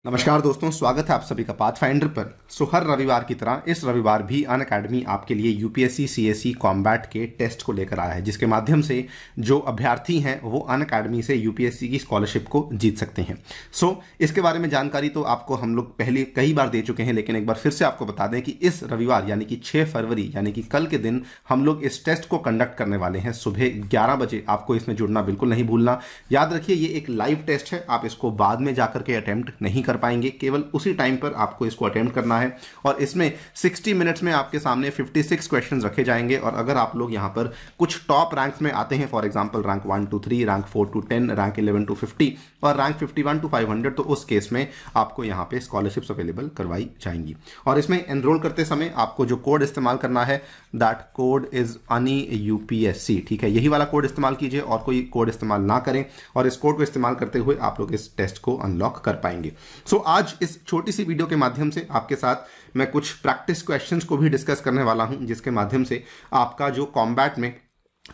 नमस्कार दोस्तों, स्वागत है आप सभी का पाथफाइंडर पर। हर रविवार की तरह इस रविवार भी अनअकैडमी आपके लिए यूपीएससी सीएसई कॉम्बैट के टेस्ट को लेकर आया है, जिसके माध्यम से जो अभ्यर्थी हैं वो अनअकैडमी से यूपीएससी की स्कॉलरशिप को जीत सकते हैं। इसके बारे में जानकारी तो आपको हम लोग पहले कई बार दे चुके हैं, लेकिन एक बार फिर से आपको बता दें कि इस रविवार यानी कि 6 फरवरी यानी कि कल के दिन हम लोग इस टेस्ट को कंडक्ट करने वाले हैं सुबह 11 बजे। आपको इसमें जुड़ना बिल्कुल नहीं भूलना। याद रखिए, ये एक लाइव टेस्ट है, आप इसको बाद में जाकर के अटेम्प्ट नहीं कर पाएंगे, केवल उसी टाइम पर आपको इसको अटेम्प्ट करना है। और इसमें 60 मिनट्स में आपके सामने 56 क्वेश्चंस रखे जाएंगे। और अगर आप लोग यहां पर कुछ टॉप रैंक्स में आते हैं, for example rank 1 to 3, rank 4 to 10, rank 11 to 50 और रैंक 51 to 500, तो उस केस में आपको यहां पे स्कॉलरशिप्स अवेलेबल करवाई जाएंगी। और इसमें एनरोल करते समय आपको जो कोड इस्तेमाल करना है, दैट कोड इज अनी यूपीएससी। ठीक है, यही वाला कोड इस्तेमाल कीजिए और कोई कोड इस्तेमाल ना करें, और इस कोड को इस्तेमाल करते हुए आप लोग इस टेस्ट को अनलॉक कर पाएंगे। आज इस छोटी सी वीडियो के माध्यम से आपके साथ मैं कुछ प्रैक्टिस क्वेश्चंस को भी डिस्कस करने वाला हूं, जिसके माध्यम से आपका जो कॉम्बैट में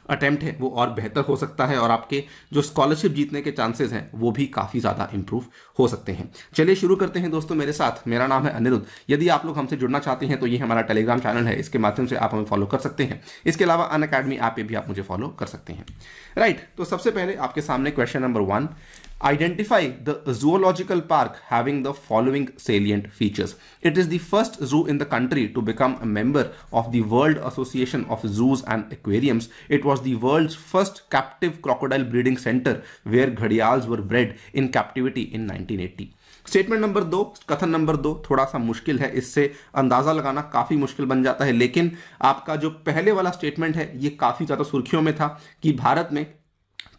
अटेम्प्ट है वो और बेहतर हो सकता है और आपके जो स्कॉलरशिप जीतने के चांसेस हैं वो भी काफ़ी ज़्यादा इंप्रूव हो सकते हैं। चलिए शुरू करते हैं दोस्तों मेरे साथ। मेरा नाम है अनिरुद्ध। यदि आप लोग हमसे जुड़ना चाहते हैं तो ये हमारा टेलीग्राम चैनल है, इसके माध्यम से आप हमें फॉलो कर सकते हैं। इसके अलावा अनअकैडमी ऐप पे भी आप मुझे फॉलो कर सकते हैं। राइट, तो सबसे पहले आपके सामने question number 1। Identify the zoological park having the following salient features. It is the first zoo in the country to become a member of the World Association of Zoos and Aquariums. It was the world's first captive crocodile breeding center where gharials were bred in captivity in 1980. Statement number 2, कथन number 2 थोड़ा सा मुश्किल है, इससे अंदाजा लगाना काफी मुश्किल बन जाता है, लेकिन आपका जो पहले वाला स्टेटमेंट है ये काफी ज्यादा सुर्खियों में था कि भारत में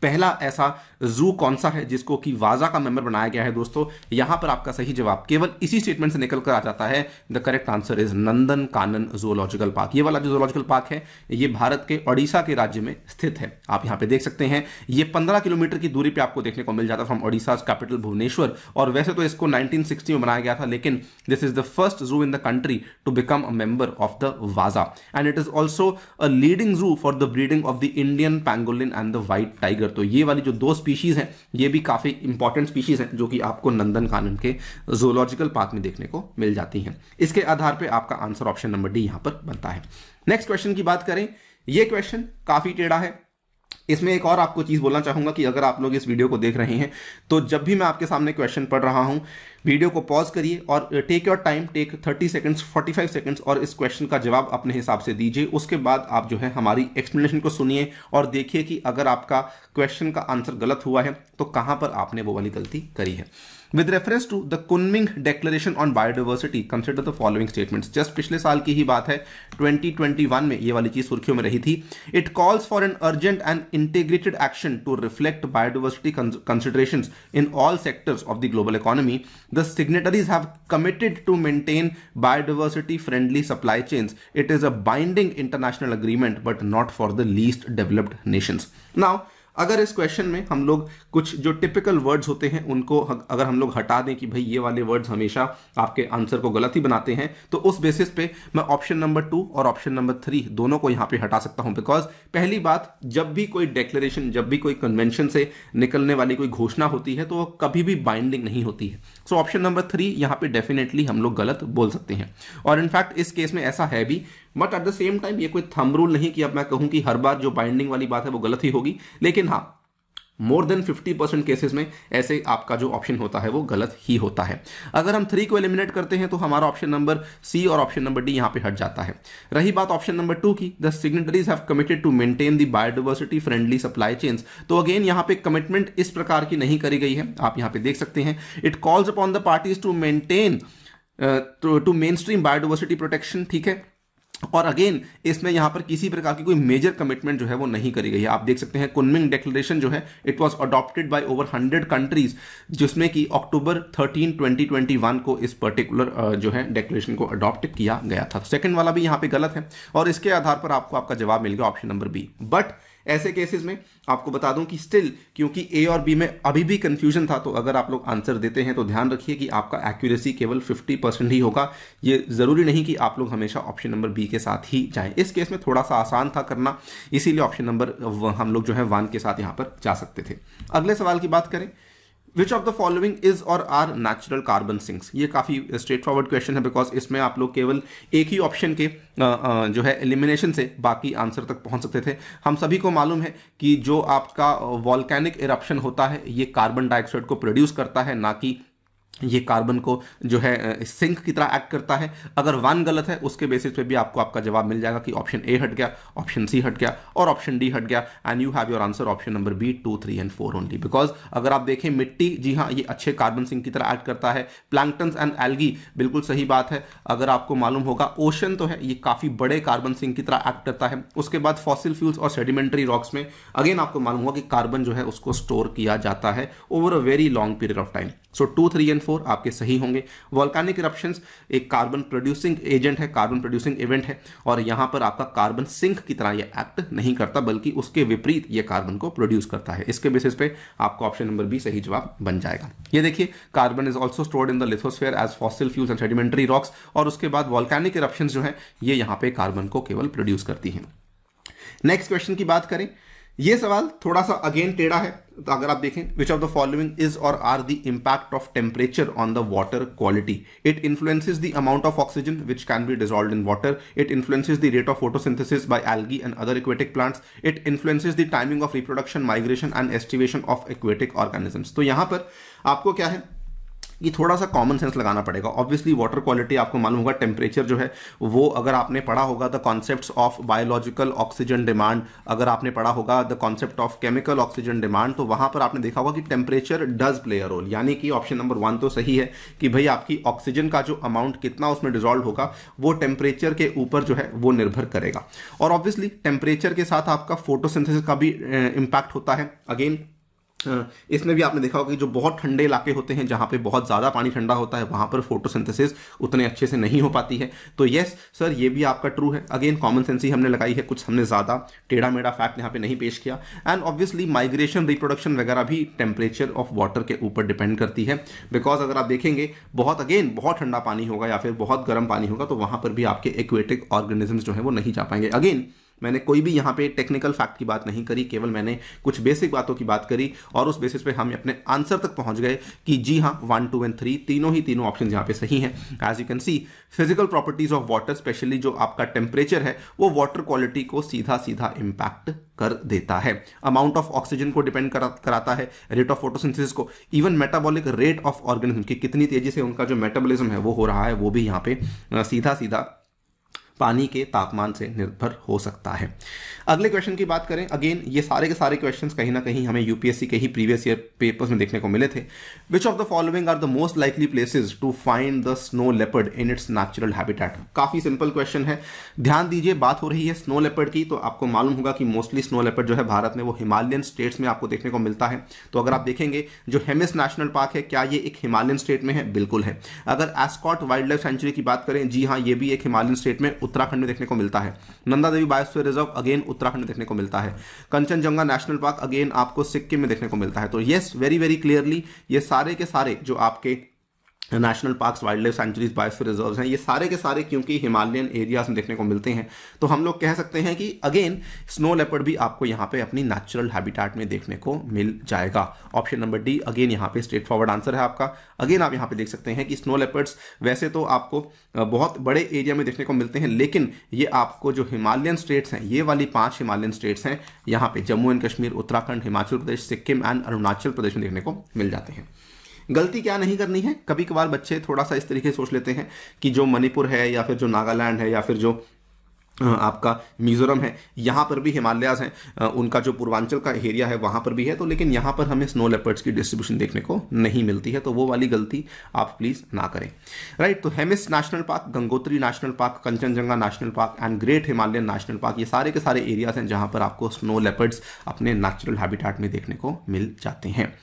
पहला ऐसा जू कौन सा है जिसको कि वाजा का मेंबर बनाया गया है। दोस्तों यहां पर आपका सही जवाब केवल इसी स्टेटमेंट से निकल कर आ जाता है। The correct answer is Nandan Kanan zoological park. ये वाला जो जूलॉजिकल पार्क है ये भारत के ओडिशा के राज्य में स्थित है। आप यहां पे देख सकते हैं, ये 15 किलोमीटर की दूरी पे आपको देखने को मिल जाता है फ्रॉम ओडिशा कैपिटल भुवनेश्वर। और वैसे तो इसको 1960 में बनाया गया था, लेकिन this is the first zoo in the country to become a member of the वाजा, and it is also a leading zoo for the breeding of the Indian pangolin and the white tiger. तो ये वाली जो 2 species हैं ये भी काफी important species हैं जो कि आपको नंदन कानन के जूलॉजिकल पार्क में देखने को मिल जाती हैं। इसके आधार पे आपका आंसर ऑप्शन नंबर डी यहां पर बनता है। नेक्स्ट क्वेश्चन की बात करें, ये क्वेश्चन काफी टेढ़ा है। इसमें एक और आपको चीज बोलना चाहूंगा कि अगर आप लोग इस वीडियो को देख रहे हैं तो जब भी मैं आपके सामने क्वेश्चन पढ़ रहा हूं, वीडियो को पॉज करिए और take your time, take 30 seconds, 45 seconds और इस क्वेश्चन का जवाब अपने हिसाब से दीजिए। उसके बाद आप जो है हमारी एक्सप्लेनेशन को सुनिए और देखिए कि अगर आपका क्वेश्चन का आंसर गलत हुआ है तो कहां पर आपने वो वाली गलती करी है। With reference to the Kunming Declaration on Biodiversity, consider the following statements. Just पिछले साल की ही बात है, 2021 में ये वाली चीज सुर्खियों में रही थी। It calls for an urgent and integrated action to reflect biodiversity considerations in all sectors of the global economy. The signatories have committed to maintain biodiversity-friendly supply chains. It is a binding international agreement, but not for the least developed nations. Now, अगर इस question में हम लोग कुछ जो typical words होते हैं उनको अगर हम लोग हटा दें कि भाई ये वाले वर्ड्स हमेशा आपके आंसर को गलत ही बनाते हैं, तो उस बेसिस पे मैं ऑप्शन नंबर 2 और ऑप्शन नंबर 3 दोनों को यहां पे हटा सकता हूं। बिकॉज पहली बात, जब भी कोई डिक्लेरेशन, जब भी कोई कन्वेंशन से निकलने वाली कोई घोषणा होती है तो वो कभी भी बाइंडिंग नहीं होती है। सो ऑप्शन नंबर 3 यहां पे डेफिनेटली हम लोग गलत बोल सकते हैं। और इनफैक्ट इस केस में ऐसा है भी, but at the same time ये कोई थंब रूल नहीं कि अब मैं कहूं कि हर बार जो बाइंडिंग वाली बात है वो गलत ही होगी, लेकिन हाँ, मोर देन 50% केसेस में ऐसे आपका जो ऑप्शन होता है वो गलत ही होता है। अगर हम 3 को एलिमिनेट करते हैं तो हमारा ऑप्शन नंबर सी और ऑप्शन नंबर डी यहां पे हट जाता है। रही बात ऑप्शन नंबर 2 की, the signatories have committed to maintain the biodiversity friendly supply chains, तो अगेन यहां पे कमिटमेंट इस प्रकार की नहीं करी गई है। आप यहां पे देख सकते हैं, it calls upon the parties to maintain to mainstream biodiversity protection. ठीक है, और अगेन इसमें यहां पर किसी प्रकार की कोई मेजर कमिटमेंट जो है वो नहीं करी गई है। आप देख सकते हैं कुनमिंग डिक्लेरेशन जो है it was adopted by over 100 countries, जिसमें कि अक्टूबर 13, 2021 को इस पर्टिकुलर जो है डिक्लेरेशन को अडॉप्ट किया गया था। सेकंड वाला भी यहां पे गलत है और इसके आधार पर आपको आपका जवाब मिल गया ऑप्शन नंबर बी। बट ऐसे केसेस में आपको बता दूं कि स्टिल, क्योंकि ए और बी में अभी भी कंफ्यूजन था, तो अगर आप लोग आंसर देते हैं तो ध्यान रखिए कि आपका एक्यूरेसी केवल 50% ही होगा। ये जरूरी नहीं कि आप लोग हमेशा ऑप्शन नंबर बी के साथ ही जाएं। इस केस में थोड़ा सा आसान था करना, इसीलिए ऑप्शन नंबर हम लोग जो है 1 के साथ यहां पर जा सकते थे। अगले सवाल की बात करें, which of the following is or are natural carbon sinks. ये काफी स्ट्रेट फॉरवर्ड क्वेश्चन है, बिकॉज इसमें आप लोग केवल एक ही ऑप्शन के जो है एलिमिनेशन से बाकी आंसर तक पहुंच सकते थे। हम सभी को मालूम है कि जो आपका वॉल्केनिक इरप्शन होता है ये कार्बन डाइऑक्साइड को प्रोड्यूस करता है, ना कि ये कार्बन को जो है सिंक की तरह एक्ट करता है। अगर वन गलत है उसके बेसिस पे भी आपको आपका जवाब मिल जाएगा कि ऑप्शन ए हट गया, ऑप्शन सी हट गया और ऑप्शन डी हट गया, and you have your answer option number B 2, 3 and 4 only. Because अगर आप देखें मिट्टी, जी हाँ, ये अच्छे कार्बन सिंक की तरह एक्ट करता है। प्लैंक्टन्स एंड एल्गी, बिल्कुल सही बात है। अगर आपको मालूम होगा ओशन तो है, ये काफी बड़े कार्बन सिंक की तरह एक्ट करता है। उसके बाद फॉसिल फ्यूल्स और सेडिमेंट्री रॉक्स में अगेन आपको मालूम होगा कि कार्बन जो है उसको स्टोर किया जाता है over a very long period of time. So 2, 3 and 4 आपके सही होंगे। वॉल्केनिक इरप्शंस एक कार्बन प्रोड्यूसिंग एजेंट है, कार्बन प्रोड्यूसिंग इवेंट है, और यहां पर आपका कार्बन सिंक की तरह ये एक्ट नहीं करता, बल्कि उसके विपरीत ये कार्बन को प्रोड्यूस करता है। इसके बेसिस पे आपको ऑप्शन नंबर बी सही जवाब बन जाएगा। ये देखिए, carbon is also stored in the lithosphere as fossil fuels and sedimentary rocks, और उसके बाद वॉल्केनिक इरप्शंस जो है ये यहां पे कार्बन को केवल प्रोड्यूस करती हैं। नेक्स्ट क्वेश्चन की बात करें, ये सवाल थोड़ा सा अगेन टेढ़ा है। तो अगर आप देखें, which of the following is or are the impact of temperature on the water quality. It influences the amount of oxygen which can be dissolved in water. It influences the rate of photosynthesis by algae and other aquatic plants. It influences the timing of reproduction, migration and aestivation of aquatic organisms. तो यहां पर आपको क्या है, ये थोड़ा सा common sense लगाना पड़ेगा। ऑब्वियसली वाटर क्वालिटी आपको मालूम होगा, टेम्परेचर जो है वो, अगर आपने पढ़ा होगा the concepts of biological oxygen demand, अगर आपने पढ़ा होगा the concept of chemical oxygen demand, तो वहां पर आपने देखा होगा कि temperature does play a role. यानी कि ऑप्शन नंबर 1 तो सही है कि भाई आपकी ऑक्सीजन का जो अमाउंट कितना उसमें डिजॉल्व होगा वो टेम्परेचर के ऊपर जो है वो निर्भर करेगा। और ऑब्वियसली टेम्परेचर के साथ आपका फोटोसिंथेसिस का भी इंपैक्ट होता है। अगेन इसमें भी आपने देखा होगा कि जो बहुत ठंडे इलाके होते हैं, जहां पे बहुत ज्यादा पानी ठंडा होता है, वहां पर फोटोसिंथेसिस उतने अच्छे से नहीं हो पाती है। तो यस सर, ये भी आपका ट्रू है। अगेन कॉमन सेंस ही हमने लगाई है, कुछ हमने ज्यादा टेढ़ा मेढ़ा फैक्ट यहां पे नहीं पेश किया। एंड ऑब्वियसली माइग्रेशन, रिप्रोडक्शन वगैरह भी टेम्परेचर ऑफ वाटर के ऊपर डिपेंड करती है। बिकॉज अगर आप देखेंगे बहुत ठंडा पानी होगा या फिर बहुत गर्म पानी होगा, तो वहां पर भी आपके एक्वेटिक ऑर्गेनिजम्स जो है वो नहीं जा पाएंगे। अगेन मैंने कोई भी यहाँ पे टेक्निकल फैक्ट की बात नहीं करी, केवल मैंने कुछ बेसिक बातों की बात करी, और उस बेसिस पे हम अपने आंसर तक पहुंच गए कि जी हाँ, 1, 2 एंड 3 तीनों ऑप्शन यहाँ पे सही हैं। As you can see, physical properties of water, specially जो आपका टेम्परेचर है, वो वाटर क्वालिटी को सीधा सीधा इंपैक्ट कर देता है। अमाउंट ऑफ ऑक्सीजन को डिपेंड कराता है, रेट ऑफ फोटोसिंथेसिस को, even metabolic rate of organism की कितनी तेजी से उनका जो मेटाबॉलिज्म है वो हो रहा है, वो भी यहाँ पे सीधा सीधा पानी के तापमान से निर्भर हो सकता है। अगले क्वेश्चन की बात करें, अगेन ये सारे के सारे क्वेश्चंस कहीं ना कहीं हमें यूपीएससी के ही प्रीवियस ईयर पेपर्स में देखने को मिले थे। Which of the following are the most likely places to find the snow leopard in its natural habitat. काफी सिंपल क्वेश्चन है, ध्यान दीजिए। बात हो रही है स्नो लेपर्ड की, तो आपको मालूम होगा कि मोस्टली स्नो लेपर्ड जो है भारत में वो हिमालयन स्टेट्स में आपको देखने को मिलता है। तो अगर आप देखेंगे जो हेमिस नेशनल पार्क है, क्या ये एक हिमालयन स्टेट में है? बिल्कुल है। अगर एस्कॉट वाइल्ड लाइफ सेंचुरी की बात करें, जी हाँ, ये भी एक हिमालयन स्टेट में उत्तराखंड में देखने को मिलता है। Nanda Devi biosphere reserve again Uttarakhand में देखने को मिलता है। कंचनजंगा नेशनल पार्क अगेन आपको सिक्किम में देखने को मिलता है। तो यस, वेरी वेरी क्लियरली ये सारे के सारे जो आपके national parks, wild life sanctuaries, biosphere reserves हैं, ये सारे के सारे क्योंकि हिमालयन एरियाज में देखने को मिलते हैं, तो हम लोग कह सकते हैं कि अगेन स्नो लेपर्ड भी आपको यहाँ पे अपनी नेचुरल हैबिटेट में देखने को मिल जाएगा। ऑप्शन नंबर डी अगेन यहाँ पे स्ट्रेट फॉरवर्ड आंसर है आपका। अगेन आप यहाँ पे देख सकते हैं कि स्नो लेपर्ड्स वैसे तो आपको बहुत बड़े एरिया में देखने को मिलते हैं, लेकिन ये आपको जो हिमालयन स्टेट्स हैं, ये वाली 5 हिमालयन स्टेट्स हैं, यहाँ पे जम्मू एंड कश्मीर, उत्तराखंड, हिमाचल प्रदेश, सिक्किम एंड अरुणाचल प्रदेश में देखने को मिल जाते हैं। गलती क्या नहीं करनी है, कभी कभार बच्चे थोड़ा सा इस तरीके से सोच लेते हैं कि जो मणिपुर है या फिर जो नागालैंड है या फिर जो आपका मिजोरम है, यहाँ पर भी हिमालयाज हैं, उनका जो पूर्वांचल का एरिया है वहाँ पर भी है, तो लेकिन यहाँ पर हमें स्नो लेपर्ड्स की डिस्ट्रीब्यूशन देखने को नहीं मिलती है। तो वो वाली गलती आप प्लीज ना करें। राइट, तो Hemis national park, Gangotri national park, Kanchenjunga national park and great Himalayan national park, ये सारे के सारे एरियाज हैं जहाँ पर आपको स्नो लेपर्ड्स अपने नेचुरल हैबिटेट में देखने को मिल जाते हैं।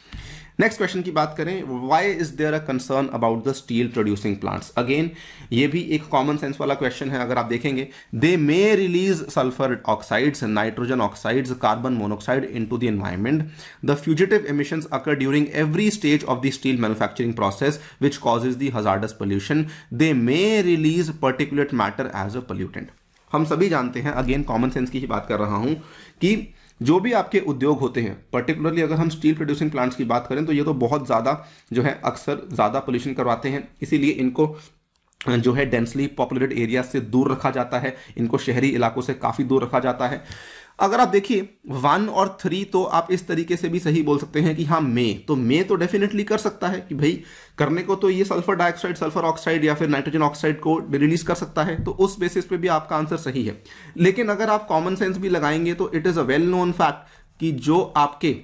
नेक्स्ट क्वेश्चन की बात करें, why is there a concern about the steel producing plants. Again ये भी एक कॉमन सेंस वाला क्वेश्चन है। अगर आप देखेंगे, they may release sulphur oxides, nitrogen oxides, carbon monoxide into the environment. The fugitive emissions occur during every stage of the steel manufacturing process which causes the hazardous pollution. They may release particulate matter as a pollutant. हम सभी जानते हैं, again common sense की ही बात कर रहा हूं, कि जो भी आपके उद्योग होते हैं, पर्टिकुलरली अगर हम स्टील प्रोड्यूसिंग प्लांट्स की बात करें तो ये तो बहुत ज़्यादा जो है अक्सर ज़्यादा पोल्यूशन करवाते हैं, इसीलिए इनको जो है डेंसली पॉपुलेटेड एरिया से दूर रखा जाता है, इनको शहरी इलाकों से काफ़ी दूर रखा जाता है। अगर आप देखिए 1 और 3 तो आप इस तरीके से भी सही बोल सकते हैं कि हाँ मे तो डेफिनेटली कर सकता है कि भाई करने को तो ये सल्फर डाइऑक्साइड, सल्फर ऑक्साइड या फिर नाइट्रोजन ऑक्साइड को रिलीज कर सकता है, तो उस बेसिस पे भी आपका आंसर सही है। लेकिन अगर आप कॉमन सेंस भी लगाएंगे तो it is a well known fact कि जो आपके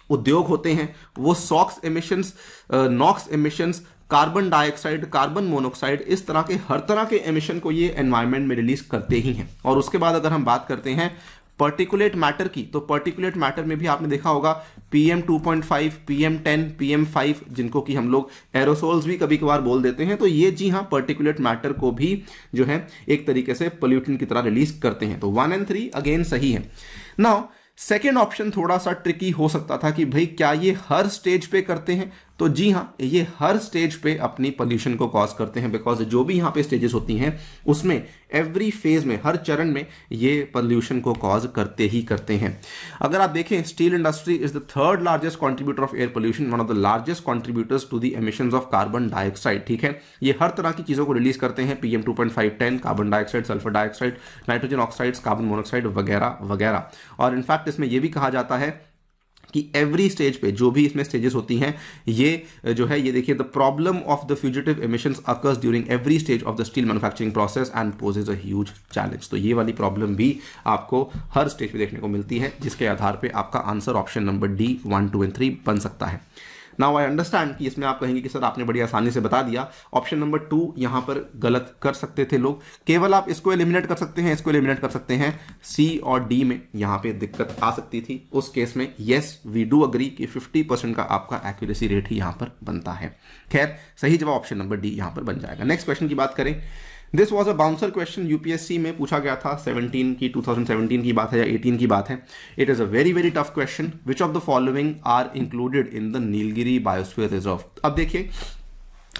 उद्योग होते हैं वो SOx emissions, NOx emissions, carbon dioxide, carbon monoxide, इस तरह के हर तरह के एमिशन को ये एनवायरनमेंट में रिलीज करते ही हैं। और उसके बाद अगर हम बात करते हैं पर्टिकुलेट मैटर की, तो पर्टिकुलेट मैटर में भी आपने देखा होगा PM 2.5, PM 10, PM 5, जिनको कि हम लोग एरोसोल्स भी कभी कभार बोल देते हैं, तो ये जी हाँ पर्टिकुलेट मैटर को भी जो है एक तरीके से पोल्यूटेंट की तरह रिलीज करते हैं। तो 1 और 3 अगेन सही है। नाउ सेकेंड ऑप्शन थोड़ा सा ट्रिकी हो सकता था कि भाई क्या ये हर स्टेज पे करते हैं, तो जी हाँ ये हर स्टेज पे अपनी पोल्यूशन को कॉज करते हैं, बिकॉज जो भी यहाँ पे स्टेजेस होती हैं उसमें एवरी फेज में, हर चरण में ये पोल्यूशन को कॉज करते ही करते हैं। अगर आप देखें steel industry is the third largest contributor of air pollution, one of the largest contributors to the emissions of carbon dioxide. ठीक है, ये हर तरह की चीजों को रिलीज करते हैं, PM 2.5, 10, carbon dioxide, sulphur dioxide, nitrogen oxides, carbon monoxide वगैरह वगैरह। और इनफैक्ट इसमें यह भी कहा जाता है कि एवरी स्टेज पे, जो भी इसमें स्टेजेस होती हैं, ये जो है ये देखिए the problem of the fugitive emissions occurs during every stage of the steel manufacturing process and possess a huge challenge. तो ये वाली प्रॉब्लम भी आपको हर स्टेज पे देखने को मिलती है, जिसके आधार पे आपका आंसर ऑप्शन नंबर D 1, 2 और 3 बन सकता है। नाउ आई अंडरस्टैंड कि इसमें आप कहेंगे कि सर आपने बड़ी आसानी से बता दिया, ऑप्शन नंबर 2 यहां पर गलत कर सकते थे लोग, केवल आप इसको एलिमिनेट कर सकते हैं, इसको एलिमिनेट कर सकते हैं, C और D में यहां पे दिक्कत आ सकती थी। उस केस में यस वी डू अग्री कि 50% का आपका एक्यूरेसी रेट ही यहां पर बनता है। खैर सही जवाब ऑप्शन नंबर D यहां पर बन जाएगा। नेक्स्ट क्वेश्चन की बात करें, this was a bouncer question, UPSC में पूछा गया था 2017 की बात है या 18 की बात है। It is a very very tough question, which of the following are included in the Nilgiri biosphere reserve. अब देखिए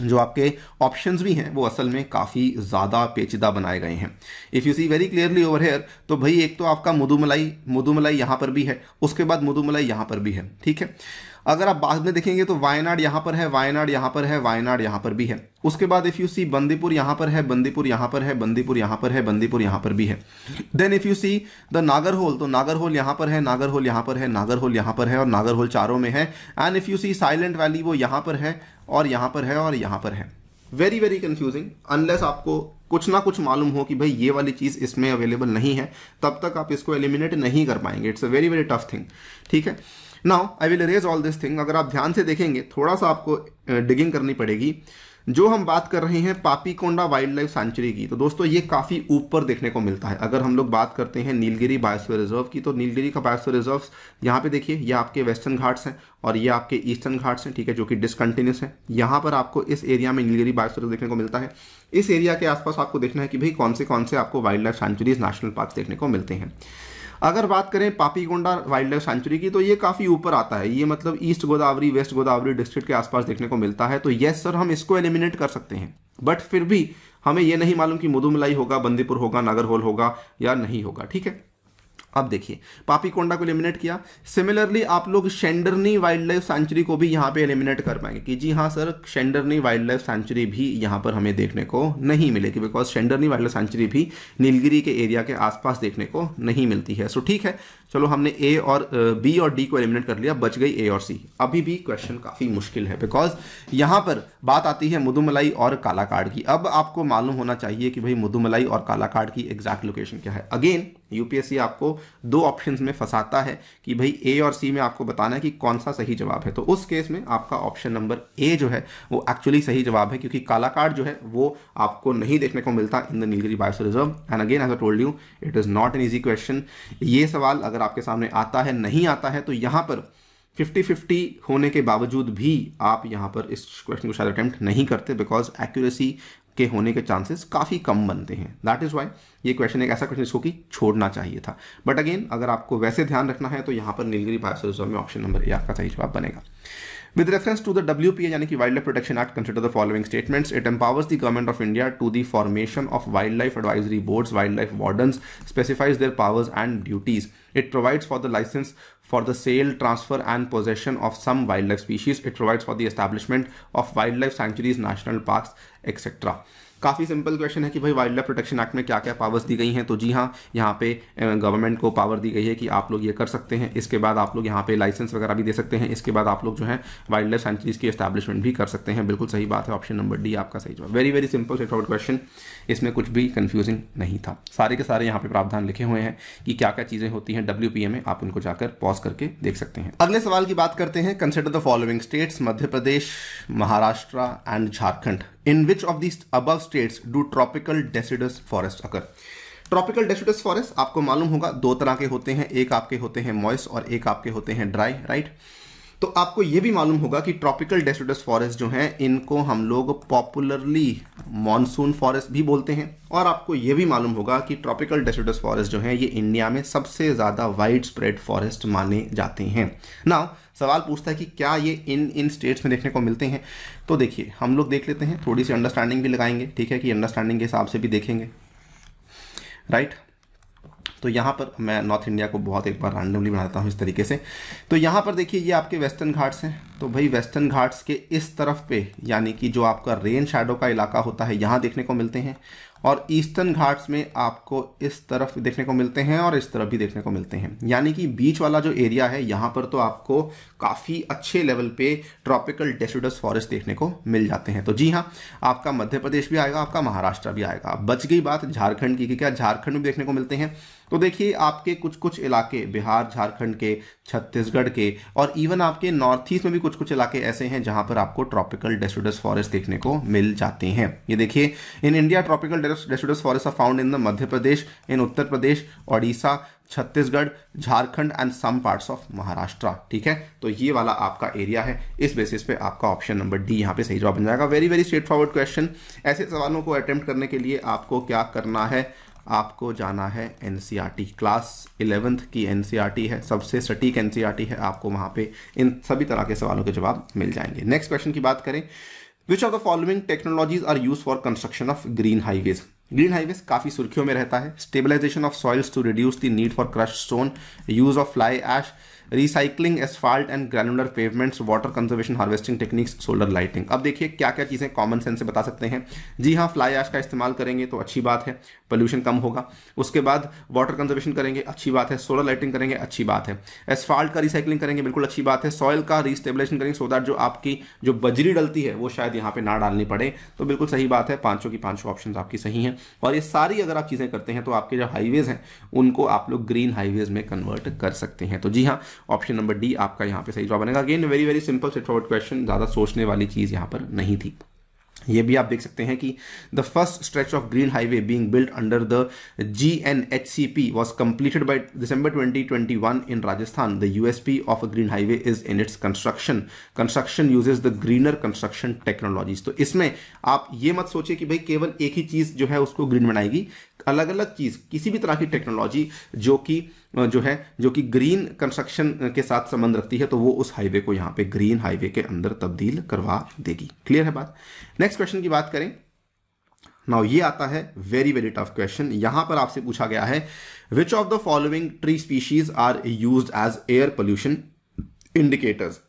जो आपके ऑप्शंस भी हैं वो असल में काफ़ी ज़्यादा पेचीदा बनाए गए हैं। If you see very clearly over here, तो भाई एक तो आपका मुदुमलाई यहाँ पर भी है, उसके बाद मुदुमलाई यहाँ पर भी है। ठीक है, अगर आप बाद में देखेंगे तो वायनाड यहाँ पर है, वायनाड यहाँ पर है, वायनाड यहाँ पर भी है। उसके बाद इफ़ यू सी बंदीपुर यहाँ पर है, बंदीपुर यहाँ पर है, बंदीपुर यहाँ पर है, बंदीपुर यहाँ पर भी है। Then if you see the Nagarhole, तो नागरहोल यहाँ पर है, नागरहोल यहाँ पर है, नागरहोल यहाँ पर है और नागरहोल चारों में है। And if you see Silent Valley, वो यहाँ पर है और यहाँ पर है और यहाँ पर है। वेरी वेरी कंफ्यूजिंग, अनलेस आपको कुछ ना कुछ मालूम हो कि भाई ये वाली चीज़ इसमें अवेलेबल नहीं है, तब तक आप इसको एलिमिनेट नहीं कर पाएंगे। It's a very very tough thing. ठीक है, now I will erase all this thing. अगर आप ध्यान से देखेंगे, थोड़ा सा आपको डिगिंग करनी पड़ेगी। जो हम बात कर रहे हैं पापीकोंडा वाइल्ड लाइफ सेंचुरी की, तो दोस्तों ये काफ़ी ऊपर देखने को मिलता है। अगर हम लोग बात करते हैं नीलगिरी बायोस्फीयर रिजर्व की, तो नीलगिरी का बायोस्फीयर रिजर्व यहाँ पे देखिए, ये आपके वेस्टर्न घाट्स हैं और ये आपके ईस्टर्न घाट्स हैं। ठीक है, जो कि डिसकंटिन्यूस है। यहाँ पर आपको इस एरिया में नीलगिरी बायोस्फीयर देखने को मिलता है। इस एरिया के आसपास आपको देखना है कि भाई कौन से आपको wild life sanctuaries, national park देखने को मिलते हैं। अगर बात करें पापीकोंडा वाइल्ड लाइफ सेंचुरी की, तो ये काफ़ी ऊपर आता है। ये मतलब ईस्ट गोदावरी, वेस्ट गोदावरी डिस्ट्रिक्ट के आसपास देखने को मिलता है। तो यस सर, हम इसको एलिमिनेट कर सकते हैं, बट फिर भी हमें ये नहीं मालूम कि मुदुमलाई होगा, बंदीपुर होगा, नागरहोल होगा या नहीं होगा। ठीक है, अब देखिए पापीकोंडा को एलिमिनेट किया। सिमिलरली आप लोग शेंडरनी वाइल्ड लाइफ सेंचुरी को भी यहाँ पे एलिमिनेट कर पाएंगे कि जी हाँ सर, शेंडरनी वाइल्ड लाइफ सेंचुरी भी यहाँ पर हमें देखने को नहीं मिलेगी, बिकॉज शेंडरनी वाइल्ड लाइफ सेंचुरी भी नीलगिरी के एरिया के आसपास देखने को नहीं मिलती है। सो ठीक है, चलो हमने ए और बी और डी को एलिमिनेट कर लिया, बच गई ए और सी। अभी भी क्वेश्चन काफ़ी मुश्किल है, बिकॉज यहाँ पर बात आती है मुदुमलाई और कालाकाड़ की। अब आपको मालूम होना चाहिए कि भाई मुदुमलाई और कालाकाड़ की एग्जैक्ट लोकेशन क्या है। अगेन यूपीएससी आपको दो ऑप्शंस में फंसाता है कि भाई ए और सी में आपको बताना है कि कौन सा सही जवाब है। तो उस केस में आपका ऑप्शन नंबर ए जो है वो एक्चुअली सही जवाब है, क्योंकि कालाकाड़ जो है वो आपको नहीं देखने को मिलता in the Nilgiri biosphere reserve. And again as I told you, it is not an easy question. ये सवाल अगर आपके सामने आता है, नहीं आता है, तो यहाँ पर 50-50 होने के बावजूद भी आप यहाँ पर इस क्वेश्चन को शायद अटेम्प्ट नहीं करते, बिकॉज एक्यूरेसी के होने के चांसेस काफ़ी कम बनते हैं। दैट इज़ वाई ये क्वेश्चन एक ऐसा क्वेश्चन इसको कि छोड़ना चाहिए था। बट अगेन अगर आपको वैसे ध्यान रखना है तो यहाँ पर नीलगिरी बायोस्फीयर रिजर्व में ऑप्शन नंबर ए आपका सही जवाब बनेगा। With reference to the WPA यानी कि Wildlife Protection Act, consider the following statements. It empowers the government of India to the formation of wildlife advisory boards, wildlife wardens, specifies their powers and duties. It provides for the license for the sale, transfer and possession of some wildlife species. It provides for the establishment of wildlife sanctuaries, national parks, etc. काफ़ी simple question है कि भाई wild life protection act में क्या क्या powers दी गई हैं। तो जी हाँ, यहाँ पे गवर्नमेंट को पावर दी गई है कि आप लोग ये कर सकते हैं। इसके बाद आप लोग यहाँ पे लाइसेंस वगैरह भी दे सकते हैं। इसके बाद आप लोग जो है वाइल्ड लाइफ सेंचुरीज की एस्टैब्लिशमेंट भी कर सकते हैं। बिल्कुल सही बात है, ऑप्शन नंबर डी आपका सही जवाब। Very very simple straight forward question, इसमें कुछ भी कंफ्यूजिंग नहीं था। सारे के सारे यहाँ पे प्रावधान लिखे हुए हैं कि क्या क्या चीज़ें होती हैं WPA में, आप उनको जाकर पॉज करके देख सकते हैं। अगले सवाल की बात करते हैं। Consider the following states, Madhya Pradesh, Maharashtra and Jharkhand. In which of these above states do tropical deciduous forest occur? Tropical deciduous forest आपको मालूम होगा दो तरह के होते हैं, एक आपके होते हैं मॉइस्ट और एक आपके होते हैं ड्राई, राइट। तो आपको यह भी मालूम होगा कि ट्रॉपिकल डेसिडस फॉरेस्ट जो हैं इनको हम लोग पॉपुलरली मॉनसून फॉरेस्ट भी बोलते हैं। और आपको यह भी मालूम होगा कि ट्रॉपिकल डेसिडस फॉरेस्ट जो हैं ये इंडिया में सबसे ज़्यादा वाइड स्प्रेड फॉरेस्ट माने जाते हैं। नाउ सवाल पूछता है कि क्या ये इन स्टेट्स में देखने को मिलते हैं। तो देखिए हम लोग देख लेते हैं, थोड़ी सी अंडरस्टैंडिंग भी लगाएंगे, ठीक है, कि अंडरस्टैंडिंग के हिसाब से भी देखेंगे, राइट। तो यहाँ पर मैं नॉर्थ इंडिया को बहुत एक बार रैंडमली बनाता हूँ इस तरीके से। तो यहाँ पर देखिए ये आपके वेस्टर्न घाट्स हैं। तो भाई वेस्टर्न घाट्स के इस तरफ पे यानी कि जो आपका रेन शैडो का इलाका होता है यहाँ देखने को मिलते हैं, और ईस्टर्न घाट्स में आपको इस तरफ देखने को मिलते हैं और इस तरफ भी देखने को मिलते हैं। यानी कि बीच वाला जो एरिया है यहाँ पर तो आपको काफ़ी अच्छे लेवल पे ट्रॉपिकल डेसिडस फॉरेस्ट देखने को मिल जाते हैं। तो जी हाँ, आपका मध्य प्रदेश भी आएगा, आपका महाराष्ट्र भी आएगा। बच गई बात झारखंड की कि क्या झारखंड में देखने को मिलते हैं। तो देखिए आपके कुछ कुछ इलाके बिहार, झारखंड के, छत्तीसगढ़ के और इवन आपके नॉर्थ ईस्ट में भी कुछ कुछ इलाके ऐसे हैं जहां पर आपको ट्रॉपिकल डेसिडस फॉरेस्ट देखने को मिल जाते हैं। ये देखिए, in India tropical deciduous forest are found in the Madhya Pradesh, in Uttar Pradesh, Odisha, Chhattisgarh, Jharkhand and some parts of Maharashtra. ठीक है, तो ये वाला आपका एरिया है। इस बेसिस पे आपका ऑप्शन नंबर डी यहाँ पे सही जवाब बन जाएगा। Very very straight forward question. ऐसे सवालों को अटेम्प्ट करने के लिए आपको क्या करना है, आपको जाना है एनसीईआरटी, क्लास 11th की एनसीईआरटी है, सबसे सटीक एनसीईआरटी है। आपको वहां पे इन सभी तरह के सवालों के जवाब मिल जाएंगे। नेक्स्ट क्वेश्चन की बात करें, which of the following technologies are use for construction of green highways. Green highways काफी सुर्खियों में रहता है। Stabilisation of soils to reduce the need for crushed stone, use of fly ash, recycling asphalt and granular pavements, water conservation, harvesting techniques, solar lighting. अब देखिए क्या क्या चीजें कॉमन सेंस से बता सकते हैं। जी हाँ, फ्लाई ऐश का इस्तेमाल करेंगे तो अच्छी बात है, पोल्यूशन कम होगा। उसके बाद वाटर कंजर्वेशन करेंगे, अच्छी बात है। सोलर लाइटिंग करेंगे, अच्छी बात है। एसफाल्ट का रिसाइकलिंग करेंगे, बिल्कुल अच्छी बात है। सॉइल का रीस्टेबलाइजेशन करेंगे सो दैट जो आपकी जो बजरी डलती है वो शायद यहाँ पे ना डालनी पड़े, तो बिल्कुल सही बात है। पांचों की पांचों ऑप्शन आपकी सही हैं। और ये सारी अगर आप चीजें करते हैं तो आपके जो हाईवेज हैं उनको आप लोग ग्रीन हाईवेज में कन्वर्ट कर सकते हैं। तो जी हाँ, ऑप्शन नंबर डी आपका यहाँ पे सही जवाब बनेगा। Again very very simple straight forward question, ज्यादा सोचने वाली चीज यहाँ पर नहीं थी। ये भी आप देख सकते हैं कि the first stretch of green highway being built under the GNHCP was completed by December 2021 in Rajasthan. The USP of a green highway is in its construction. Construction uses the greener construction technologies. तो इसमें आप ये मत सोचिए कि भाई केवल एक ही चीज जो है उसको ग्रीन बनाएगी। अलग अलग चीज, किसी भी तरह की टेक्नोलॉजी जो कि ग्रीन कंस्ट्रक्शन के साथ संबंध रखती है तो वो उस हाईवे को यहाँ पे ग्रीन हाईवे के अंदर तब्दील करवा देगी। क्लियर है बात। नेक्स्ट क्वेश्चन की बात करें। नाउ ये आता है वेरी वेरी टफ क्वेश्चन। यहां पर आपसे पूछा गया है, which of the following tree species are used as air pollution indicators.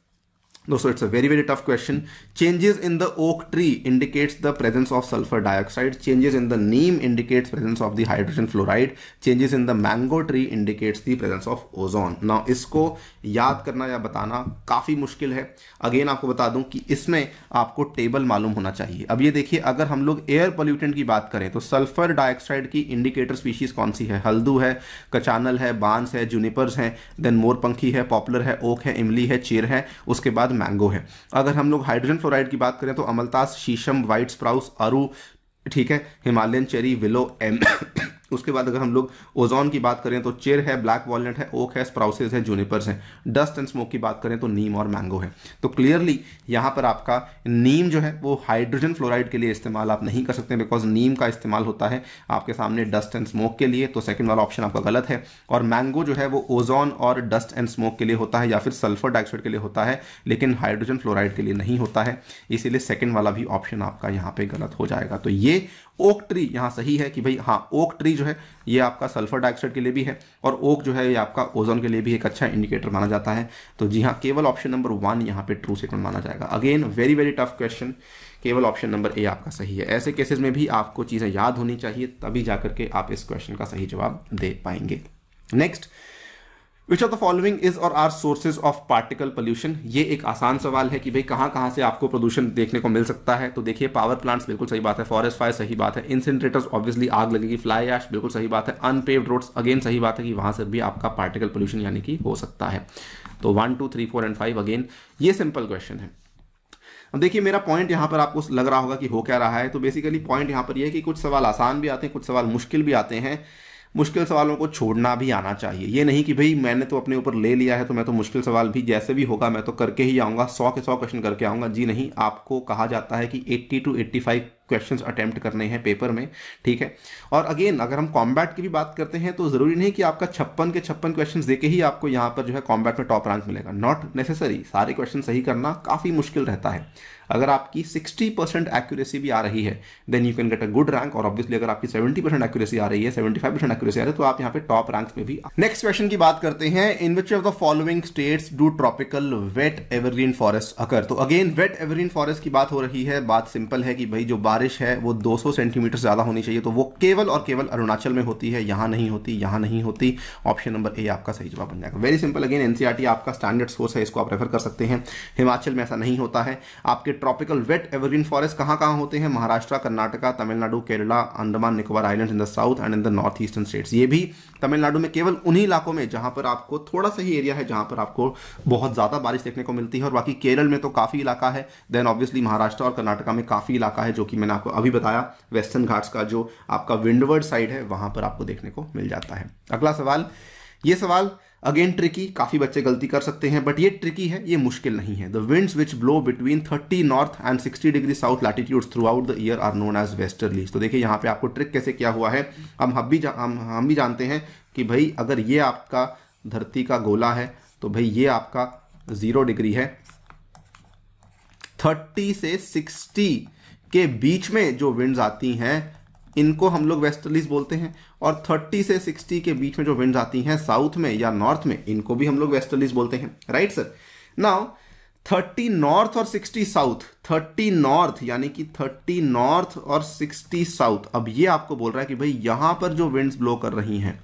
दोस्तों it's a very very tough question. Changes in the oak tree indicates the presence of sulphur dioxide, changes in the neem indicates presence of the hydrogen fluoride, changes in the mango tree indicates the presence of ozone. Now इसको याद करना या बताना काफी मुश्किल है। Again आपको बता दूं कि इसमें आपको टेबल मालूम होना चाहिए। अब ये देखिए, अगर हम लोग एयर पोल्यूटेंट की बात करें तो सल्फर डाइऑक्साइड की इंडिकेटर स्पीशीज कौन सी है। हल्दू है, कचानल है, बांस है, जूनिपर्स है, देन मोरपंखी है, पॉपुलर है, ओक है, इमली है, चीर है, उसके बाद मैंगो है। अगर हम लोग हाइड्रोजन फ्लोराइड की बात करें तो अमलतास, शीशम, व्हाइट स्प्राउस, अरू, ठीक है, हिमालयन चेरी, विलो, एम उसके बाद अगर हम लोग ओजोन की बात करें तो चिर है, ब्लैक वॉलनट है, ओक है, स्प्राउसेस है, जूनिपर्स है। डस्ट एंड स्मोक की बात करें तो नीम और मैंगो है। तो क्लियरली यहाँ पर आपका नीम जो है वो हाइड्रोजन फ्लोराइड के लिए इस्तेमाल आप नहीं कर सकते, बिकॉज नीम का इस्तेमाल होता है आपके सामने डस्ट एंड स्मोक के लिए, तो सेकंड वाला ऑप्शन आपका गलत है। और मैंगो जो है वो ओजोन और डस्ट एंड स्मोक के लिए होता है या फिर सल्फर डाइऑक्साइड के लिए होता है, लेकिन हाइड्रोजन फ्लोराइड के लिए नहीं होता है, इसीलिए सेकंड वाला भी ऑप्शन आपका यहाँ पे गलत हो जाएगा। तो ये ओक ट्री यहाँ सही है कि भाई हाँ, ओक ट्री जो है ये आपका सल्फर डाइऑक्साइड के लिए भी है और ओक जो है ये आपका ओजोन के लिए भी एक अच्छा इंडिकेटर माना जाता है। तो जी हाँ, केवल ऑप्शन नंबर 1 यहाँ पे ट्रू स्टेटमेंट माना जाएगा। Again very very tough question, केवल ऑप्शन नंबर ए आपका सही है। ऐसे केसेस में भी आपको चीज़ें याद होनी चाहिए, तभी जाकर के आप इस क्वेश्चन का सही जवाब दे पाएंगे। Next, which of the following is or are sources of particle pollution. ये एक आसान सवाल है कि भाई कहाँ कहाँ से आपको प्रदूषण देखने को मिल सकता है। तो देखिए, पावर प्लांट्स बिल्कुल सही बात है, फॉरेस्ट फायर सही बात है, इंसिनरेटर्स ऑब्वियसली आग लगेगी, फ्लाई ऐश बिल्कुल सही बात है, अनपेव्ड रोड्स अगेन सही बात है कि वहां से भी आपका पार्टिकल पोल्यूशन यानी कि हो सकता है। तो 1, 2, 3, 4 एंड 5 अगेन ये सिंपल क्वेश्चन है। अब देखिए, मेरा पॉइंट यहाँ पर आपको लग रहा होगा कि हो क्या रहा है। तो बेसिकली पॉइंट यहाँ पर यह है कि कुछ सवाल आसान भी आते हैं, कुछ सवाल मुश्किल भी आते हैं। मुश्किल सवालों को छोड़ना भी आना चाहिए। ये नहीं कि भाई मैंने तो अपने ऊपर ले लिया है तो मैं तो मुश्किल सवाल भी जैसे भी होगा मैं तो करके ही आऊँगा, 100 के 100 क्वेश्चन करके आऊँगा। जी नहीं, आपको कहा जाता है कि 80 to 85 क्वेश्चंस अटेम्प्ट करने हैं पेपर में, ठीक है। और अगेन अगर हम कॉम्बैट की भी बात करते हैं तो ज़रूरी नहीं कि आपका 56 के 56 क्वेश्चंस देके ही आपको यहाँ पर जो है कॉम्बैट में टॉप रैंक मिलेगा, नॉट नेसेसरी। सारे क्वेश्चन सही करना काफ़ी मुश्किल रहता है। अगर आपकी 60% एक्यूरेसी भी आ रही है then you can get a good rank, और ऑब्वियसली अगर आपकी 70% एक्यूरेसी आ रही है, 75% एक्यूरेसी आ रही है, तो आप यहाँ पे टॉप रैंक्स में भी। नेक्स्ट क्वेश्चन की बात करते हैं, in which of the following states do tropical wet evergreen forest occur. तो अगेन वेट एवरग्रीन फॉरेस्ट की बात हो रही है। बात सिंपल है कि भाई जो बारिश है वो 200 सेंटीमीटर ज्यादा होनी चाहिए, तो वो केवल और केवल अरुणाचल में होती है, यहां नहीं होती, यहां नहीं होती। ऑप्शन नंबर ए आपका सही जवाब बन जाएगा। वेरी सिंपल, अगेन एनसीईआरटी आपका स्टैंडर्ड सोर्स है, इसको आप रेफर कर सकते हैं। हिमाचल में ऐसा नहीं होता है। आपके ट्रॉपिकल वेट एवरग्रीन फॉरेस्ट कहां कहां होते हैं? Maharashtra, Karnataka, Tamil Nadu, Kerala, Andaman Nicobar islands in the south and in the north eastern states. ये भी तमिलनाडु में केवल उन्हीं इलाकों में जहां पर आपको थोड़ा सा ही एरिया है जहां पर आपको बहुत ज्यादा बारिश देखने को मिलती है, और बाकी केरल में तो काफी इलाका है। देन ऑब्वियसली महाराष्ट्र और कर्नाटका में काफी इलाका है जो कि मैंने आपको अभी बताया, वेस्टर्न घाट्स का जो आपका विंडवर्ड साइड है वहां पर आपको देखने को मिल जाता है। अगला सवाल, ये सवाल अगेन ट्रिकी, काफी बच्चे गलती कर सकते हैं, बट ये ट्रिकी है, ये मुश्किल नहीं है। The winds which blow between 30 north and 60 degree south latitudes throughout the year are known as westerlies. तो देखिए यहाँ पे आपको ट्रिक कैसे किया हुआ है। हम भी जानते हैं कि भाई अगर ये आपका धरती का गोला है तो भाई ये आपका 0 डिग्री है। 30 से 60 के बीच में जो विंड्स आती हैं इनको हम लोग वेस्टर्लीज बोलते हैं, और 30 से 60 के बीच में जो विंड्स आती हैं साउथ में या नॉर्थ में, इनको भी हम लोग वेस्टर्लीज बोलते हैं, राइट सर। नाउ 30 नॉर्थ और 60 साउथ, 30 नॉर्थ यानी कि 30 नॉर्थ और 60 साउथ, अब ये आपको बोल रहा है कि भाई यहां पर जो विंड्स ब्लो कर रही हैं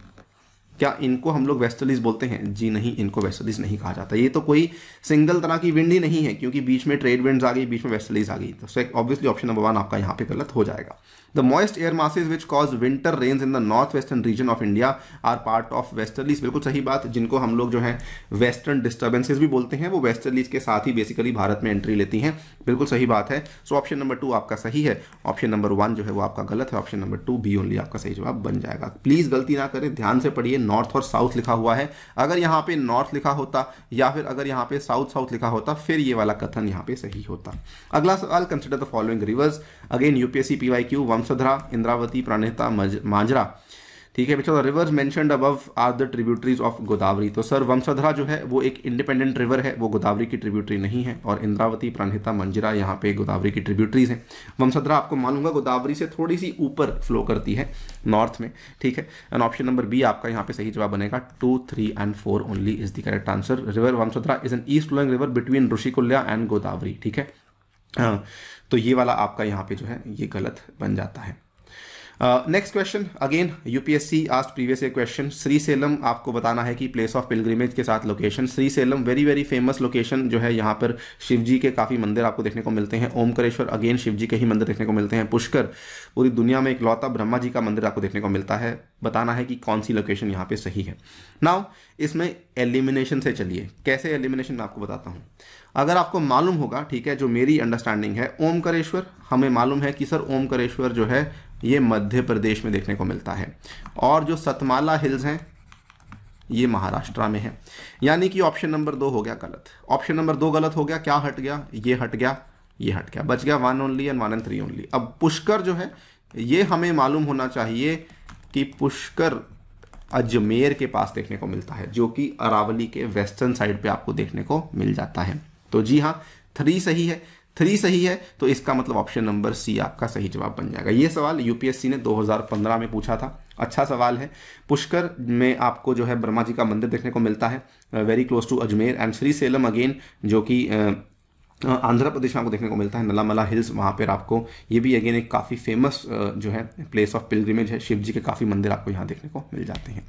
क्या इनको हम लोग वेस्टर्लीज बोलते हैं? जी नहीं, इनको वेस्टर्लीज नहीं कहा जाता। ये तो कोई सिंगल तरह की विंड ही नहीं है, क्योंकि बीच में ट्रेड विंड्स आ गई, बीच में वेस्टर्लीज आ गई। तो ऑब्वियसली ऑप्शन नंबर 1 आपका यहाँ पे गलत हो जाएगा। The moist air masses which cause winter rains in the north western region of India are part of westerlies. बिल्कुल सही बात, जिनको हम लोग जो है वेस्टर्न डिस्टर्बेंसेज भी बोलते हैं, वो वेस्टर्लीज के साथ ही बेसिकली भारत में एंट्री लेती हैं। बिल्कुल सही बात है। सो ऑप्शन नंबर 2 आपका सही है, ऑप्शन नंबर 1 जो है वो आपका गलत है। ऑप्शन नंबर 2 बी ओनली आपका सही जवाब बन जाएगा। प्लीज गलती ना करें, ध्यान से पढ़िए। नॉर्थ और साउथ लिखा हुआ है, अगर यहाँ पे नॉर्थ लिखा होता या फिर अगर यहाँ पे साउथ लिखा होता फिर ये वाला कथन यहाँ पे सही होता। अगला सवाल, consider the following rivers. Again UPSC PYQ, Vamsadhara, Indravati, Pranhita, Manjra, ठीक है बच्चों। Rivers mentioned above are the tributaries of Godavari. तो सर वंशधरा जो है वो एक इंडिपेंडेंट रिवर है, वो गोदावरी की ट्रिब्यूटरी नहीं है, और इंद्रावती, प्राणहिता, मंजरा यहाँ पे गोदावरी की ट्रिब्यूटरीज हैं। वंशधरा आपको मालूम है गोदावरी से थोड़ी सी ऊपर फ्लो करती है नॉर्थ में, ठीक है। एंड ऑप्शन नंबर बी आपका यहाँ पे सही जवाब बनेगा। 2, 3 and 4 only is the correct answer. River Vamsadhara is an east flowing river between Rushikulya and Godavari, ठीक है। तो ये वाला आपका यहाँ पे जो है ये गलत बन जाता है। Next question, again UPSC asked previous year question. Srisailam आपको बताना है कि प्लेस ऑफ पिलग्रिमेज के साथ location. Srisailam very very famous location जो है, यहाँ पर शिव जी के काफ़ी मंदिर आपको देखने को मिलते हैं। ओमकारेश्वर अगेन शिव जी के ही मंदिर देखने को मिलते हैं। पुष्कर पूरी दुनिया में इकलौता ब्रह्मा जी का मंदिर आपको देखने को मिलता है। बताना है कि कौन सी लोकेशन यहाँ पे सही है। नाउ इसमें एलिमिनेशन से चलिए, कैसे एलिमिनेशन मैं आपको बताता हूँ। अगर आपको मालूम होगा, ठीक है, जो मेरी अंडरस्टैंडिंग है, ओमकारेश्वर हमें मालूम है कि सर ओमकारेश्वर जो है ये मध्य प्रदेश में देखने को मिलता है, और जो सतमाला हिल्स हैं ये महाराष्ट्र में है। यानी कि ऑप्शन नंबर 2 हो गया गलत। ऑप्शन नंबर 2 गलत हो गया। क्या हट गया? ये हट गया, ये हट गया, बच गया 1 ओनली एंड 1 एंड 3 ओनली। अब पुष्कर जो है ये हमें मालूम होना चाहिए कि पुष्कर अजमेर के पास देखने को मिलता है, जो कि अरावली के वेस्टर्न साइड पे आपको देखने को मिल जाता है। तो जी हाँ, 3 सही है, 3 सही है, तो इसका मतलब ऑप्शन नंबर सी आपका सही जवाब बन जाएगा। ये सवाल यूपीएससी ने 2015 में पूछा था, अच्छा सवाल है। पुष्कर में आपको जो है ब्रह्मा जी का मंदिर देखने को मिलता है, very close to Ajmer. And Srisailam again, जो कि आंध्र प्रदेश में आपको देखने को मिलता है, नलामला हिल्स, वहाँ पर आपको, ये भी अगेन एक काफ़ी फेमस जो है प्लेस ऑफ पिलग्रिमेज है, शिव जी के काफ़ी मंदिर आपको यहाँ देखने को मिल जाते हैं।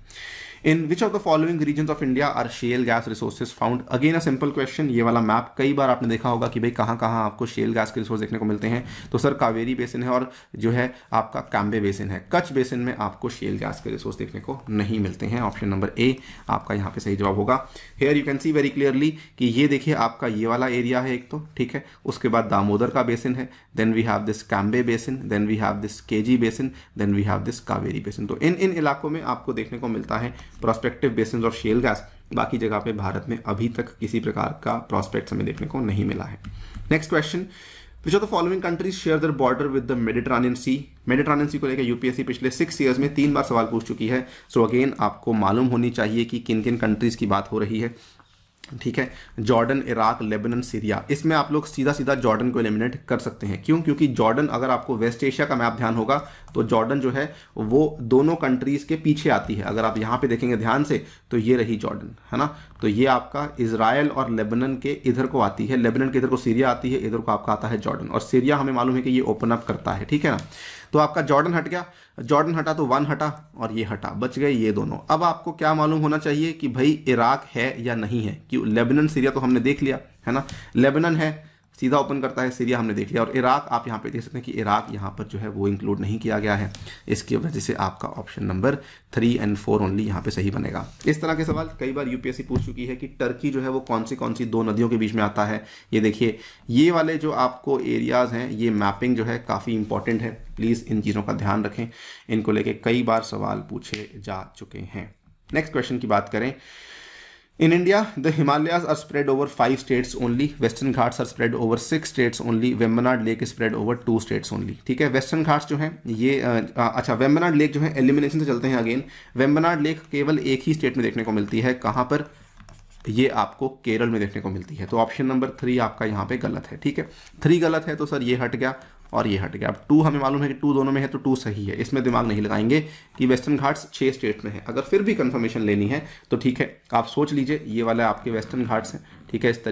In which of the following regions of India are shale gas resources found? Again a simple question. ये वाला मैप कई बार आपने देखा होगा कि भाई कहाँ कहाँ आपको शेल गैस के रिसोर्स देखने को मिलते हैं। तो सर कावेरी बेसिन है और जो है आपका काम्बे बेसिन है। कच्छ बेसिन में आपको शेल गैस के रिसोर्स देखने को नहीं मिलते हैं। ऑप्शन नंबर ए आपका यहाँ पे सही जवाब होगा। Here you can see very clearly कि ये देखिए आपका ये वाला एरिया है एक तो, ठीक है। उसके बाद दामोदर का बेसिन है, then we have this Cambay basin, then we have this KG basin, then we have this Kaveri basin. तो इन इलाकों में आपको देखने को मिलता है prospective basin of shale gas. बाकी जगह पे भारत में अभी तक किसी प्रकार का प्रोस्पेक्ट हमें देखने को नहीं मिला है। Next question, which of the following countries share their border with the Mediterranean Sea? Mediterranean Sea को लेकर यूपीएससी पिछले 6 ईयर्स में 3 बार सवाल पूछ चुकी है। सो अगेन आपको मालूम होनी चाहिए कि किन किन कंट्रीज की बात हो रही है, ठीक है। Jordan, Iraq, Lebanon, Syria. इसमें आप लोग सीधा सीधा जॉर्डन को एलिमिनेट कर सकते हैं। क्यों? क्योंकि जॉर्डन, अगर आपको वेस्ट एशिया का मैप ध्यान होगा तो जॉर्डन जो है वो दोनों कंट्रीज के पीछे आती है। अगर आप यहाँ पे देखेंगे ध्यान से तो ये रही जॉर्डन, है ना। तो ये आपका इजराइल और लेबनान के इधर को आती है, लेबनान के इधर को सीरिया आती है, इधर को आपका आता है जॉर्डन। और सीरिया हमें मालूम है कि ये ओपन अप करता है, ठीक है ना। तो आपका जॉर्डन हट गया, जॉर्डन हटा तो 1 हटा और ये हटा, बच गए ये दोनों। अब आपको क्या मालूम होना चाहिए कि भाई इराक है या नहीं है। क्यों? लेबनान सीरिया तो हमने देख लिया, है ना। लेबनान है, सीधा ओपन करता है, सीरिया हमने देख लिया। और इराक आप यहाँ पे देख सकते हैं कि इराक यहाँ पर जो है वो इंक्लूड नहीं किया गया है। इसकी वजह से आपका ऑप्शन नंबर 3 एंड 4 ओनली यहाँ पे सही बनेगा। इस तरह के सवाल कई बार यूपीएससी पूछ चुकी है कि टर्की जो है वो कौन सी 2 नदियों के बीच में आता है। ये देखिए, ये वाले जो आपको एरियाज हैं, ये मैपिंग जो है काफ़ी इंपॉर्टेंट है। प्लीज़ इन चीज़ों का ध्यान रखें, इनको लेके कई बार सवाल पूछे जा चुके हैं। नेक्स्ट क्वेश्चन की बात करें, In India, the Himalayas are spread over 5 states only. Western Ghats are spread over 6 states only. Vembanad Lake is spread over 2 states only. ठीक है, वेस्टर्न घाट्स जो हैं ये अच्छा, वेम्बनाड लेक जो है, एलिमिनेशन से चलते हैं अगेन। वेम्बनाड लेक केवल एक ही स्टेट में देखने को मिलती है। कहाँ पर? ये आपको केरल में देखने को मिलती है। तो ऑप्शन नंबर 3 आपका यहाँ पे गलत है, ठीक है। 3 गलत है तो सर ये हट गया और ये हट गया। अब 2 हमें मालूम है कि 2 दोनों में है तो 2 सही है। इसमें दिमाग नहीं लगाएंगे कि वेस्टर्न घाट्स 6 स्टेट में है। अगर फिर भी कंफर्मेशन लेनी है तो ठीक है, आप सोच लीजिए ये वाला आपके वेस्टर्न घाट्स हैं, ठीक है। इस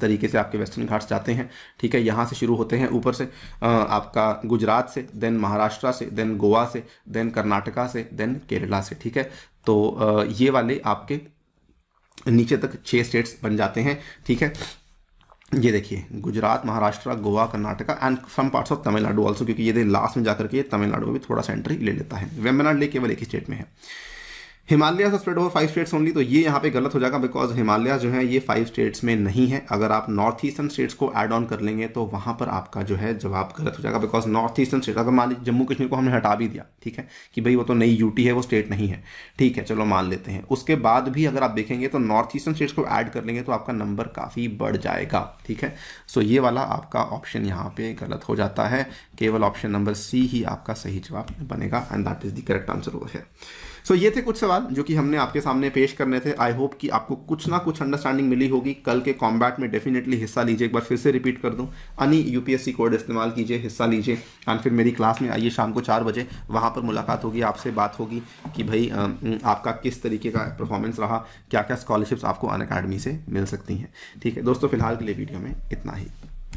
तरीके से आपके वेस्टर्न घाट्स जाते हैं, ठीक है। यहाँ से शुरू होते हैं ऊपर से आपका गुजरात से, देन महाराष्ट्र से, देन गोवा से, देन कर्नाटका से, देन केरला से, ठीक है। तो ये वाले आपके नीचे तक 6 स्टेट्स बन जाते हैं, ठीक है। ये देखिए, Gujarat, Maharashtra, Goa, Karnataka and some parts of Tamil Nadu also, क्योंकि ये लास्ट में जाकर के तमिलनाडु में भी थोड़ा सा एंट्री ले लेता है। वेम्बनाड लेक केवल एक ही स्टेट में है। Himalaya spread over 5 states only, तो ये यहाँ पे गलत हो जाएगा बिकॉज हिमालय जो है ये 5 स्टेट्स में नहीं है। अगर आप नॉर्थ ईस्टर्न स्टेट्स को ऐड ऑन कर लेंगे तो वहाँ पर आपका जो है जवाब गलत हो जाएगा बिकॉज नॉर्थ ईस्टर्न स्टेट, अगर मान लीजिए जम्मू कश्मीर को हमने हटा भी दिया, ठीक है, कि भाई वो तो नई यूटी है, वो स्टेट नहीं है, ठीक है, चलो मान लेते हैं। उसके बाद भी अगर आप देखेंगे तो नॉर्थ ईस्टर्न स्टेट्स को ऐड कर लेंगे तो आपका नंबर काफ़ी बढ़ जाएगा, ठीक है। सो ये वाला आपका ऑप्शन यहाँ पे गलत हो जाता है। केवल ऑप्शन नंबर सी ही आपका सही जवाब बनेगा and that is the correct answer over here. So ये थे कुछ सवाल जो कि हमने आपके सामने पेश करने थे। आई होप कि आपको कुछ ना कुछ अंडरस्टैंडिंग मिली होगी। कल के कॉम्बैट में डेफिनेटली हिस्सा लीजिए। एक बार फिर से रिपीट कर दूं, अनि यूपीएससी कोड इस्तेमाल कीजिए, हिस्सा लीजिए एंड फिर मेरी क्लास में आइए शाम को 4 बजे। वहाँ पर मुलाकात होगी, आपसे बात होगी कि भाई आपका किस तरीके का परफॉर्मेंस रहा, क्या क्या स्कॉलरशिप्स आपको अनअकैडमी से मिल सकती हैं, ठीक है दोस्तों। फिलहाल के लिए वीडियो में इतना ही।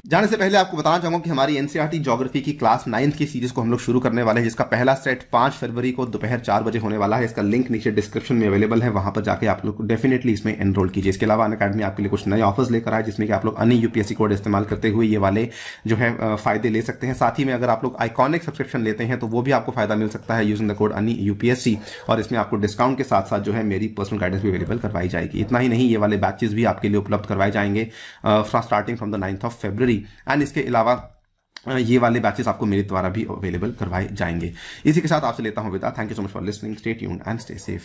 जाने से पहले आपको बताना चाहूंगा कि हमारी एनसीईआरटी ज्योग्राफी की क्लास 9th की सीरीज को हम लोग शुरू करने वाले हैं, जिसका पहला सेट 5 फरवरी को दोपहर 4 बजे होने वाला है। इसका लिंक नीचे डिस्क्रिप्शन में अवेलेबल है, वहां पर जाके आप लोग डेफिनेटली इसमें एनरोल कीजिए। इसके अलावा अनअकैडमी आपके लिए कुछ नए ऑफर्स लेकर आए, जिसमें कि आप लोग अनि यूपीएससी कोड इस्तेमाल करते हुए ये वाले जो है फायदे ले सकते हैं। साथ ही में अगर आप लोग आइकॉनिक सब्सक्रिप्शन लेते हैं तो वो भी आपको फायदा मिल सकता है यूजिंग द कोड अनि यूपीएससी, और इसमें आपको डिस्काउंट के साथ साथ जो है मेरी पर्सनल गाइडेंस भी अवेलेबल करवाई जाएगी। इतना ही नहीं, ये वाले बैचेस भी आपके लिए उपलब्ध करवाए जाएंगे starting from the 9th of February। And इसके अलावा ये वाले बैचेस आपको मेरे द्वारा भी अवेलेबल करवाए जाएंगे। इसी के साथ आपसे लेता हूं विदा। Thank you so much for listening. Stay tuned and stay safe.